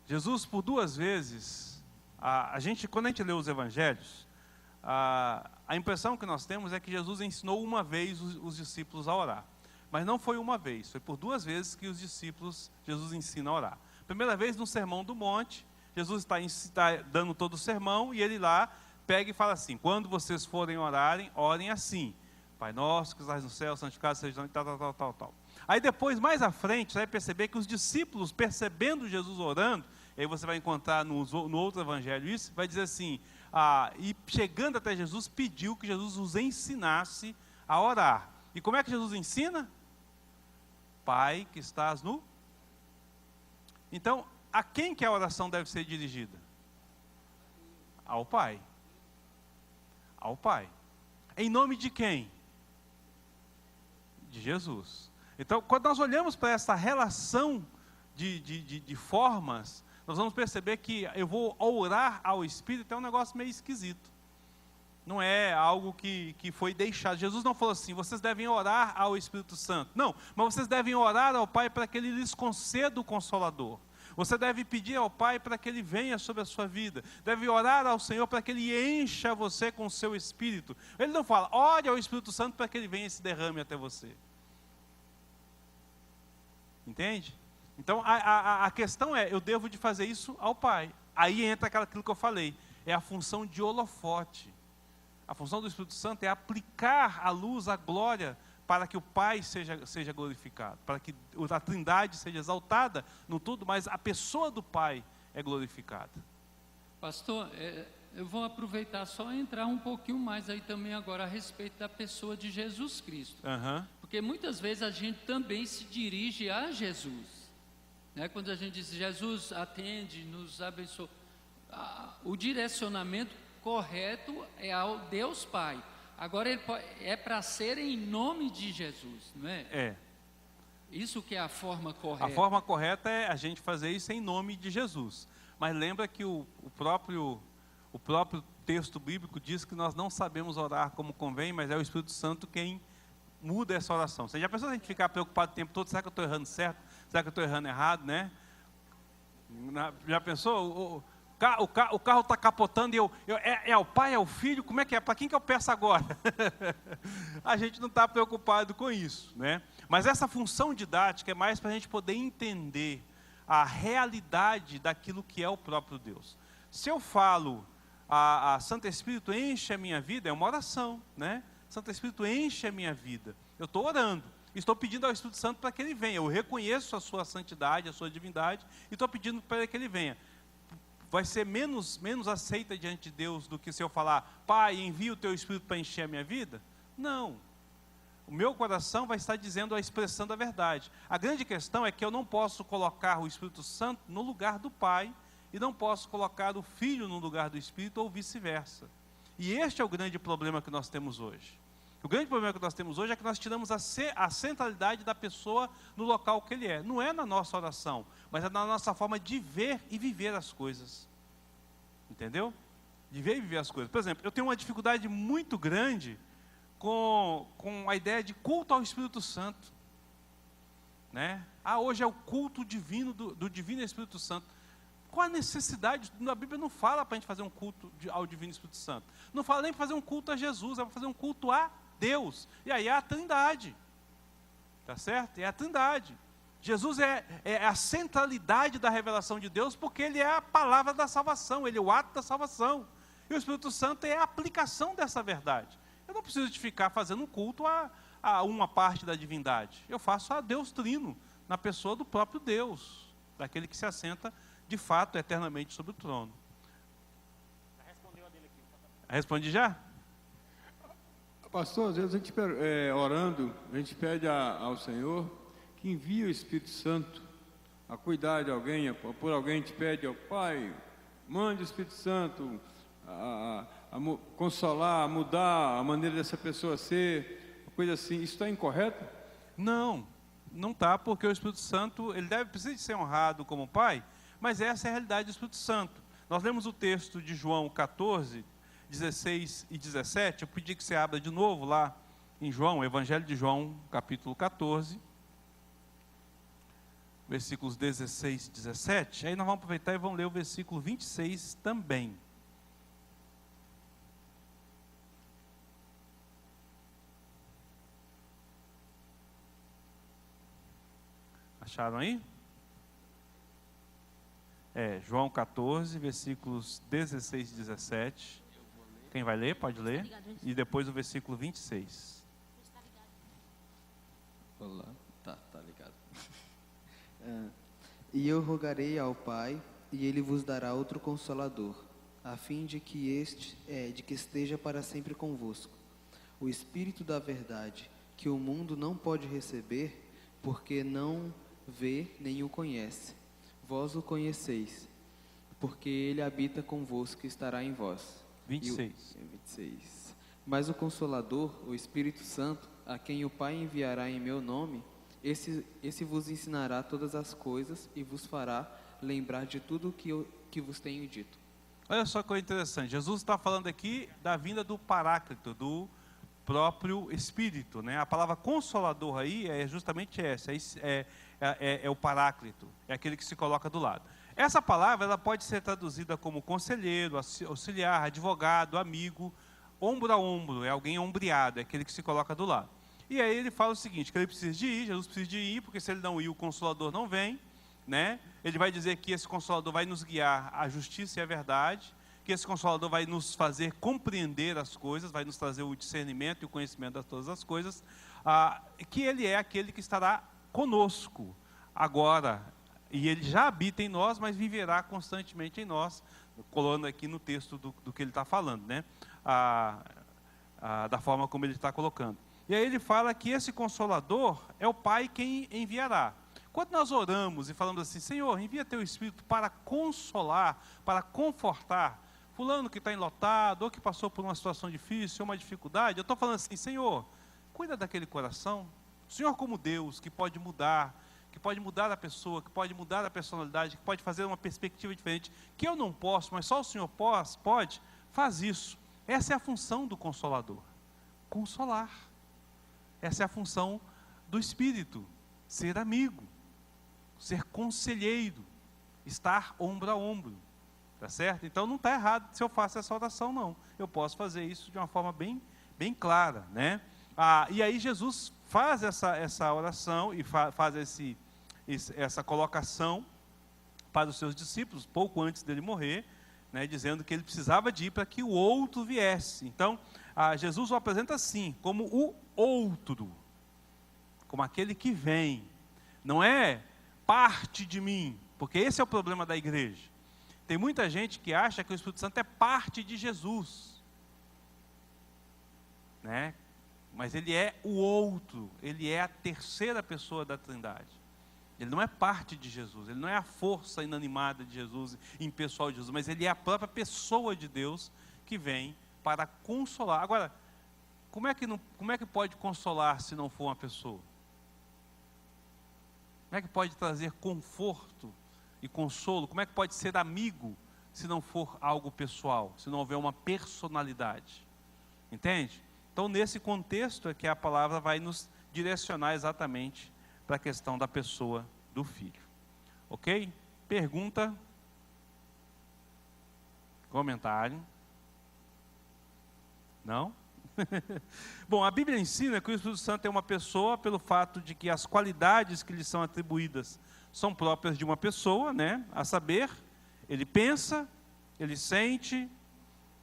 Jesus, por 2 vezes, quando a gente lê os evangelhos, a impressão que nós temos é que Jesus ensinou uma vez os discípulos a orar. Mas não foi uma vez, foi por 2 vezes que Jesus ensina a orar. Primeira vez no Sermão do Monte, Jesus está dando todo o sermão e ele lá pega e fala assim: quando vocês forem orarem, orem assim: Pai nosso que estás no céu, santificado seja o nome, tal. Aí depois, mais à frente, você vai perceber que os discípulos, percebendo Jesus orando, aí você vai encontrar no outro evangelho isso, vai dizer assim, e chegando até Jesus, pediu que Jesus os ensinasse a orar. E como é que Jesus ensina? Pai que estás no... Então, a quem que a oração deve ser dirigida? Ao Pai. Ao Pai. Em nome de quem? De Jesus. Então, quando nós olhamos para essa relação de formas, nós vamos perceber que eu vou orar ao Espírito, é um negócio meio esquisito. Não é algo que foi deixado. Jesus não falou assim: vocês devem orar ao Espírito Santo. Não, mas vocês devem orar ao Pai para que Ele lhes conceda o Consolador. Você deve pedir ao Pai para que Ele venha sobre a sua vida. Deve orar ao Senhor para que Ele encha você com o seu Espírito. Ele não fala: ore ao Espírito Santo para que Ele venha e se derrame até você. Entende? Então a questão é, eu devo de fazer isso ao Pai. Aí entra aquilo que eu falei, é a função de holofote. A função do Espírito Santo é aplicar a luz, a glória, para que o Pai seja glorificado, para que a Trindade seja exaltada no tudo, mas a pessoa do Pai é glorificada. Pastor, eu vou aproveitar só entrar um pouquinho mais aí também agora a respeito da pessoa de Jesus Cristo. Porque muitas vezes a gente também se dirige a Jesus, né? Quando a gente diz Jesus atende, nos abençoa, o direcionamento correto é ao Deus Pai. Agora é para ser em nome de Jesus, não é? É. Isso que é a forma correta. A forma correta é a gente fazer isso em nome de Jesus. Mas lembra que o próprio texto bíblico diz que nós não sabemos orar como convém, mas é o Espírito Santo quem muda essa oração. Você já pensou a gente ficar preocupado o tempo todo? Será que eu estou errando certo? Será que eu estou errando errado, né? Já pensou? O carro está capotando e é o pai, é o filho, como é que é? Para quem que eu peço agora? A gente não está preocupado com isso, né? Mas essa função didática é mais para a gente poder entender a realidade daquilo que é o próprio Deus. Se eu falo, a Santo Espírito enche a minha vida, é uma oração, né? Santo Espírito enche a minha vida. Eu estou orando, estou pedindo ao Espírito Santo para que Ele venha. Eu reconheço a sua santidade, a sua divindade, e estou pedindo para que Ele venha. Vai ser menos aceita diante de Deus do que se eu falar: Pai, envia o Teu Espírito para encher a minha vida? Não. O meu coração vai estar dizendo a expressão da verdade. A grande questão é que eu não posso colocar o Espírito Santo no lugar do Pai, e não posso colocar o Filho no lugar do Espírito, ou vice-versa. E este é o grande problema que nós temos hoje. O grande problema que nós temos hoje é que nós tiramos a centralidade da pessoa no local que ele é. Não é na nossa oração, mas é na nossa forma de ver e viver as coisas. Entendeu? De ver e viver as coisas. Por exemplo, eu tenho uma dificuldade muito grande com a ideia de culto ao Espírito Santo. Né? Hoje é o culto divino do Divino Espírito Santo. Qual a necessidade? A Bíblia não fala para a gente fazer um culto ao Divino Espírito Santo. Não fala nem para fazer um culto a Jesus, é para fazer um culto a Deus. E aí é a Trindade. Tá certo? É a Trindade. Jesus é a centralidade da revelação de Deus, porque Ele é a palavra da salvação, Ele é o ato da salvação. E o Espírito Santo é a aplicação dessa verdade. Eu não preciso de ficar fazendo um culto a uma parte da divindade. Eu faço a Deus Trino, na pessoa do próprio Deus, daquele que se assenta de fato eternamente sobre o trono. Respondeu a dele aqui. Respondi já? Pastor, às vezes a gente orando, a gente pede ao Senhor que envie o Espírito Santo a cuidar de alguém, por alguém a gente pede ao Pai, mande o Espírito Santo a consolar, a mudar a maneira dessa pessoa ser, uma coisa assim. Isso está incorreto? Não, não está, porque o Espírito Santo, ele precisa de ser honrado como Pai, mas essa é a realidade do Espírito Santo. Nós lemos o texto de João 14, 16 e 17, eu pedi que você abra de novo lá em João, Evangelho de João, capítulo 14, versículos 16 e 17, aí nós vamos aproveitar e vamos ler o versículo 26 também. Acharam aí? João 14, versículos 16 e 17. Quem vai ler, pode ler. E depois o versículo 26. Olá, tá ligado. E eu rogarei ao Pai, e Ele vos dará outro Consolador, a fim de que esteja para sempre convosco. O Espírito da verdade, que o mundo não pode receber, porque não vê nem o conhece. Vós o conheceis, porque Ele habita convosco e estará em vós. 26. Mas o Consolador, o Espírito Santo, a quem o Pai enviará em meu nome, esse vos ensinará todas as coisas e vos fará lembrar de tudo que vos tenho dito. Olha só que coisa interessante. Jesus está falando aqui da vinda do Paráclito, do próprio Espírito, né? A palavra Consolador aí é justamente essa, é o Paráclito, é aquele que se coloca do lado. Essa palavra ela pode ser traduzida como conselheiro, auxiliar, advogado, amigo, ombro a ombro, é alguém ombreado, é aquele que se coloca do lado. E aí ele fala o seguinte, que ele precisa de ir, Jesus precisa de ir, porque se ele não ir, o Consolador não vem, né? Ele vai dizer que esse Consolador vai nos guiar à justiça e à verdade, que esse Consolador vai nos fazer compreender as coisas, vai nos trazer o discernimento e o conhecimento de todas as coisas, que ele é aquele que estará conosco agora, e ele já habita em nós, mas viverá constantemente em nós, colando aqui no texto do que ele está falando, né? Da forma como ele está colocando. E aí ele fala que esse Consolador é o Pai quem enviará. Quando nós oramos e falamos assim, Senhor, envia teu Espírito para consolar, para confortar fulano que está enlotado, ou que passou por uma situação difícil, ou uma dificuldade, eu estou falando assim, Senhor, cuida daquele coração. O Senhor como Deus, que pode mudar a pessoa, que pode mudar a personalidade, que pode fazer uma perspectiva diferente, que eu não posso, mas só o Senhor pode, faz isso. Essa é a função do Consolador, consolar. Essa é a função do Espírito, ser amigo, ser conselheiro, estar ombro a ombro, tá certo? Então não está errado se eu faço essa oração, não. Eu posso fazer isso de uma forma bem clara, né? E aí Jesus faz essa oração e faz essa colocação para os seus discípulos, pouco antes dele morrer, né, dizendo que ele precisava de ir para que o outro viesse. Então, Jesus o apresenta assim, como o outro, como aquele que vem. Não é parte de mim, porque esse é o problema da igreja. Tem muita gente que acha que o Espírito Santo é parte de Jesus, né? Mas ele é o outro, ele é a terceira pessoa da Trindade. Ele não é parte de Jesus, ele não é a força inanimada de Jesus, impessoal de Jesus, mas ele é a própria pessoa de Deus que vem para consolar. Agora, como é que pode consolar se não for uma pessoa? Como é que pode trazer conforto e consolo? Como é que pode ser amigo se não for algo pessoal, se não houver uma personalidade? Entende? Então, nesse contexto é que a palavra vai nos direcionar exatamente para a questão da pessoa do Filho. Ok? Pergunta? Comentário? Não? Bom, a Bíblia ensina que o Espírito Santo é uma pessoa pelo fato de que as qualidades que lhe são atribuídas são próprias de uma pessoa, né? A saber, ele pensa, ele sente,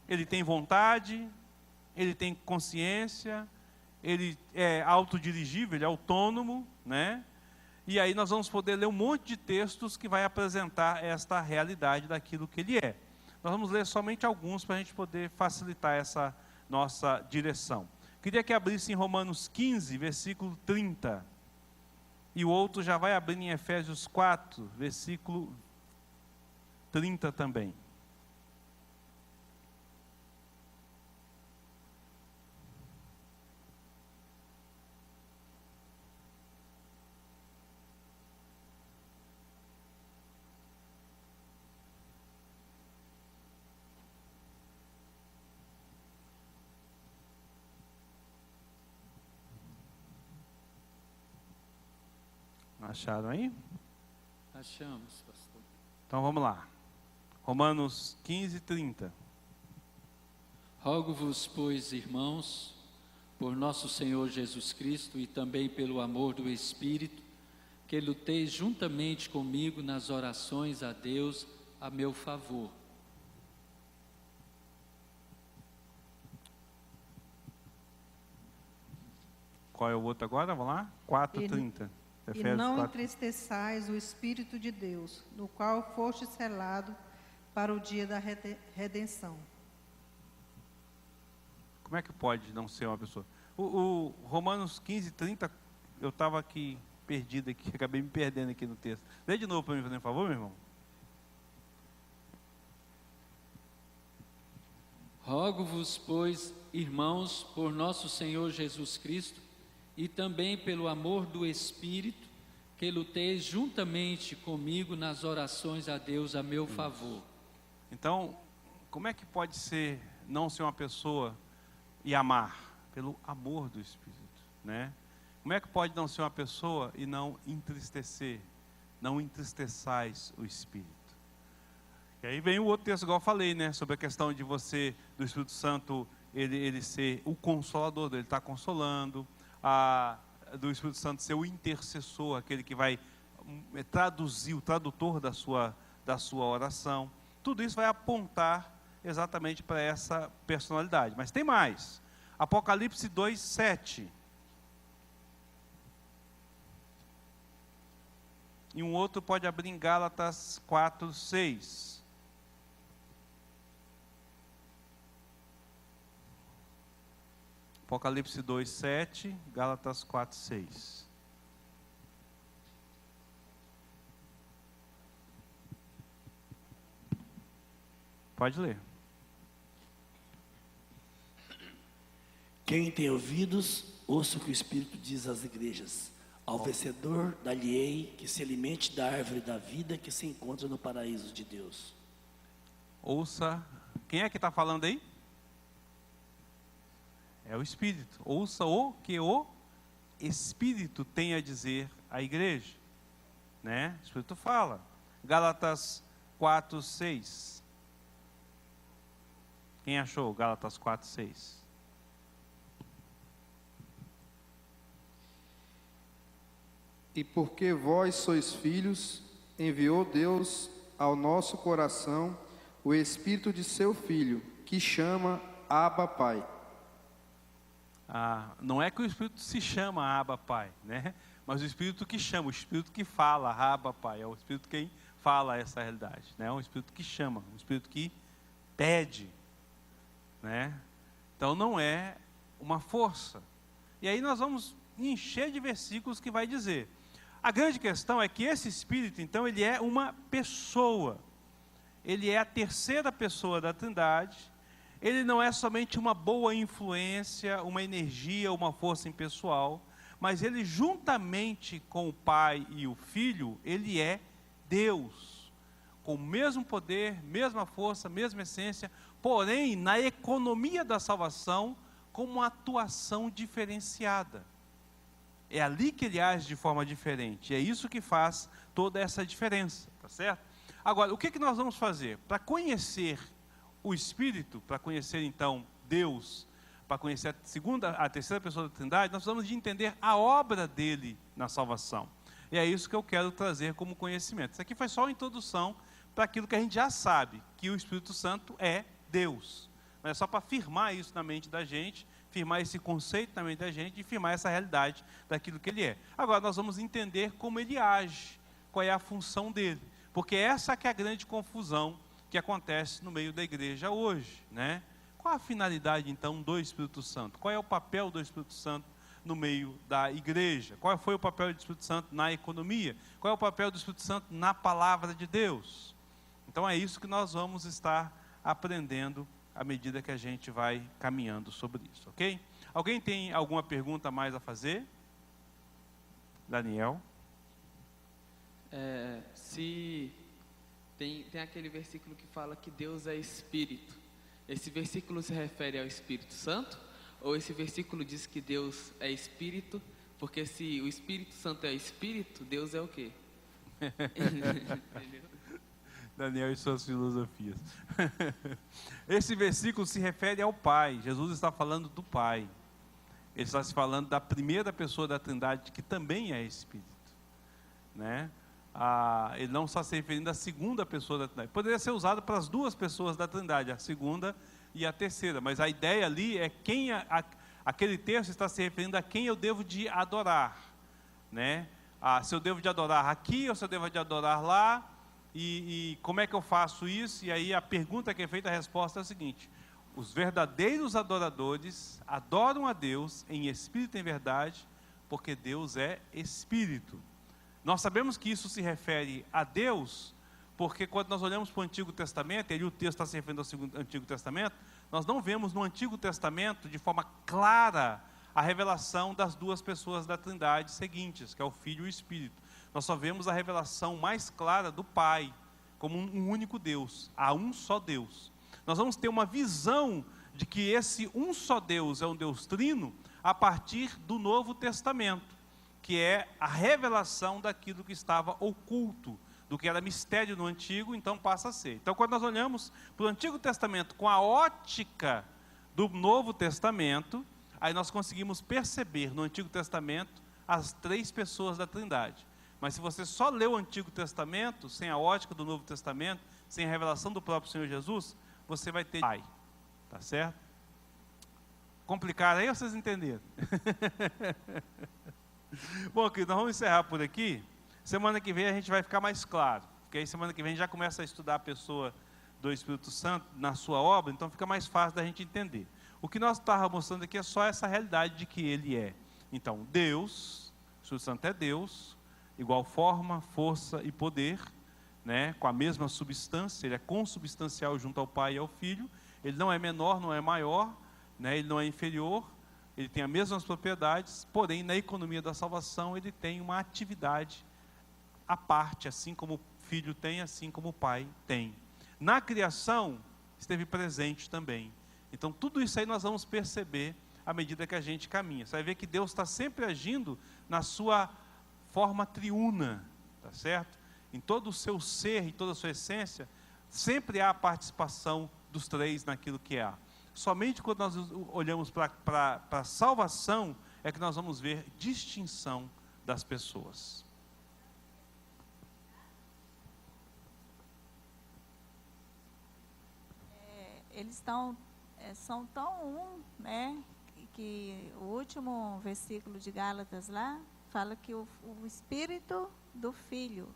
ele tem vontade, ele tem consciência, ele é autodirigível, ele é autônomo, né? E aí nós vamos poder ler um monte de textos que vai apresentar esta realidade daquilo que ele é. Nós vamos ler somente alguns para a gente poder facilitar essa nossa direção. Queria que abrisse em Romanos 15, versículo 30. E o outro já vai abrir em Efésios 4, versículo 30 também. Acharam aí? Achamos, pastor. Então vamos lá. Romanos 15, 30. Rogo-vos, pois, irmãos, por nosso Senhor Jesus Cristo e também pelo amor do Espírito, que luteis juntamente comigo nas orações a Deus a meu favor. Qual é o outro agora? Vamos lá? 4:30. E não entristeçais o Espírito de Deus, no qual foste selado para o dia da redenção. Como é que pode não ser uma pessoa? O Romanos 15:30, eu estava aqui perdido aqui, acabei me perdendo aqui no texto. Lê de novo para mim, por favor, meu irmão. Rogo-vos, pois, irmãos, por nosso Senhor Jesus Cristo, e também pelo amor do Espírito, que luteis juntamente comigo nas orações a Deus a meu favor. Então, como é que pode ser, não ser uma pessoa e amar? Pelo amor do Espírito, né? Como é que pode não ser uma pessoa e não entristecer? Não entristeçais o Espírito. E aí vem o outro texto, igual eu falei, né? Sobre a questão de você, do Espírito Santo, ele ser o consolador, ele está consolando, do Espírito Santo ser o intercessor, aquele que vai traduzir, o tradutor da sua oração. Tudo isso vai apontar exatamente para essa personalidade. Mas tem mais. Apocalipse 2:7. E um outro pode abrir em Gálatas 4:6. Apocalipse 2:7, Gálatas 4:6. Pode ler. Quem tem ouvidos, ouça o que o Espírito diz às igrejas. Ao vencedor, dar-lhe-ei que se alimente da árvore da vida que se encontra no paraíso de Deus. Ouça. Quem é que está falando aí? É o Espírito. Ouça o que o Espírito tem a dizer à igreja, né? O Espírito fala. Gálatas 4:6. Quem achou Gálatas 4:6? E porque vós sois filhos, enviou Deus ao nosso coração o Espírito de seu Filho, que chama Abba Pai. Não é que o Espírito se chama Abba Pai, né? Mas o Espírito que chama, o Espírito que fala Abba Pai, é o Espírito quem fala essa realidade, né? É um Espírito que chama, um Espírito que pede, né? Então não é uma força. E aí nós vamos encher de versículos que vai dizer. A grande questão é que esse Espírito, então, ele é uma pessoa. Ele é a terceira pessoa da Trindade. Ele não é somente uma boa influência, uma energia, uma força impessoal, mas ele juntamente com o Pai e o Filho, ele é Deus, com o mesmo poder, mesma força, mesma essência, porém, na economia da salvação, com uma atuação diferenciada. É ali que ele age de forma diferente, é isso que faz toda essa diferença, tá certo? Agora, o que nós vamos fazer? Para conhecer o Espírito, para conhecer então Deus, para conhecer a terceira pessoa da Trindade, nós precisamos de entender a obra dele na salvação. E é isso que eu quero trazer como conhecimento. Isso aqui foi só uma introdução para aquilo que a gente já sabe, que o Espírito Santo é Deus. Mas é só para firmar isso na mente da gente, firmar esse conceito na mente da gente e firmar essa realidade daquilo que ele é. Agora nós vamos entender como ele age, qual é a função dele, porque essa que é a grande confusão que acontece no meio da igreja hoje, né? Qual a finalidade, então, do Espírito Santo? Qual é o papel do Espírito Santo no meio da igreja? Qual foi o papel do Espírito Santo na economia? Qual é o papel do Espírito Santo na palavra de Deus? Então, é isso que nós vamos estar aprendendo à medida que a gente vai caminhando sobre isso, ok? Alguém tem alguma pergunta mais a fazer? Daniel? Se tem aquele versículo que fala que Deus é Espírito. Esse versículo se refere ao Espírito Santo? Ou esse versículo diz que Deus é Espírito? Porque se o Espírito Santo é Espírito, Deus é o quê? Entendeu? Daniel e suas filosofias. Esse versículo se refere ao Pai. Jesus está falando do Pai. Ele está se falando da primeira pessoa da Trindade, que também é Espírito, né? Ele não está se referindo à segunda pessoa da Trindade. Poderia ser usado para as duas pessoas da Trindade, a segunda e a terceira, mas a ideia ali é quem aquele texto está se referindo a quem eu devo de adorar, né? Se eu devo de adorar aqui ou se eu devo de adorar lá, e como é que eu faço isso? E aí a pergunta que é feita, a resposta é a seguinte: os verdadeiros adoradores adoram a Deus em espírito e em verdade, porque Deus é espírito. Nós sabemos que isso se refere a Deus, porque quando nós olhamos para o Antigo Testamento, e o texto está se referindo ao Antigo Testamento, nós não vemos no Antigo Testamento, de forma clara, a revelação das duas pessoas da Trindade seguintes, que é o Filho e o Espírito. Nós só vemos a revelação mais clara do Pai, como um único Deus, há um só Deus. Nós vamos ter uma visão de que esse um só Deus é um Deus trino, a partir do Novo Testamento, que é a revelação daquilo que estava oculto, do que era mistério no Antigo, então passa a ser. Então, quando nós olhamos para o Antigo Testamento com a ótica do Novo Testamento, aí nós conseguimos perceber no Antigo Testamento as três pessoas da Trindade. Mas se você só lê o Antigo Testamento, sem a ótica do Novo Testamento, sem a revelação do próprio Senhor Jesus, você vai ter Pai, tá certo? Complicado aí ou vocês entenderam? Bom, querido, nós vamos encerrar por aqui. Semana que vem a gente vai ficar mais claro, porque aí semana que vem a gente já começa a estudar a pessoa do Espírito Santo na sua obra, então fica mais fácil da gente entender. O que nós estávamos mostrando aqui é só essa realidade de que Ele é. Então, Deus, o Espírito Santo é Deus, igual forma, força e poder, né, com a mesma substância, Ele é consubstancial junto ao Pai e ao Filho, Ele não é menor, não é maior, né, Ele não é inferior, Ele tem as mesmas propriedades, porém, na economia da salvação, Ele tem uma atividade à parte, assim como o Filho tem, assim como o Pai tem. Na criação, esteve presente também. Então, tudo isso aí nós vamos perceber à medida que a gente caminha. Você vai ver que Deus está sempre agindo na sua forma triuna, tá certo? Em todo o seu ser, em toda a sua essência, sempre há a participação dos três naquilo que há. Somente quando nós olhamos para a salvação, é que nós vamos ver distinção das pessoas. Eles são tão um, né, que o último versículo de Gálatas lá, fala que o Espírito do Filho,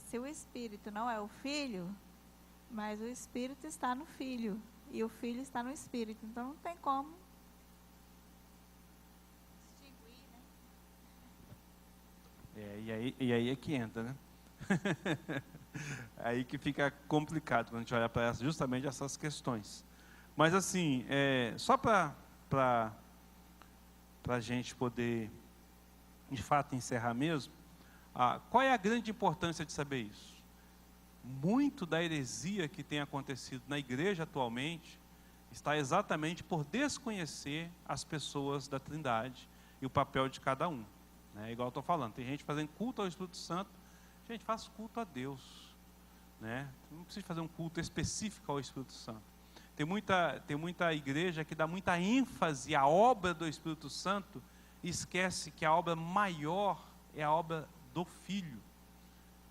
se o Espírito não é o Filho, mas o Espírito está no Filho, e o Filho está no Espírito, então não tem como distinguir, né? E aí é que entra, né? Aí que fica complicado quando a gente olha para justamente essas questões. Mas assim, só para a gente poder, de fato, encerrar mesmo, qual é a grande importância de saber isso? Muito da heresia que tem acontecido na igreja atualmente está exatamente por desconhecer as pessoas da Trindade e o papel de cada um, né? Igual eu estou falando, tem gente fazendo culto ao Espírito Santo. Gente, faz culto a Deus, né? Não precisa fazer um culto específico ao Espírito Santo. Tem muita igreja que dá muita ênfase à obra do Espírito Santo e esquece que a obra maior é a obra do Filho,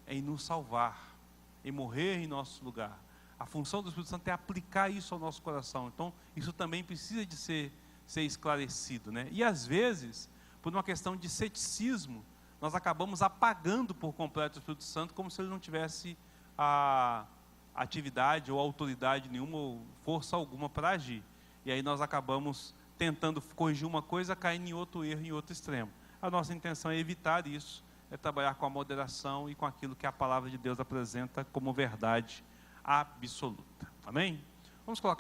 é em nos salvar, em morrer em nosso lugar. A função do Espírito Santo é aplicar isso ao nosso coração. Então, isso também precisa de ser esclarecido, né? E às vezes, por uma questão de ceticismo, nós acabamos apagando por completo o Espírito Santo, como se ele não tivesse a atividade ou autoridade nenhuma, ou força alguma para agir. E aí nós acabamos tentando corrigir uma coisa, caindo em outro erro, em outro extremo. A nossa intenção é evitar isso, é trabalhar com a moderação e com aquilo que a palavra de Deus apresenta como verdade absoluta. Amém? Vamos colocar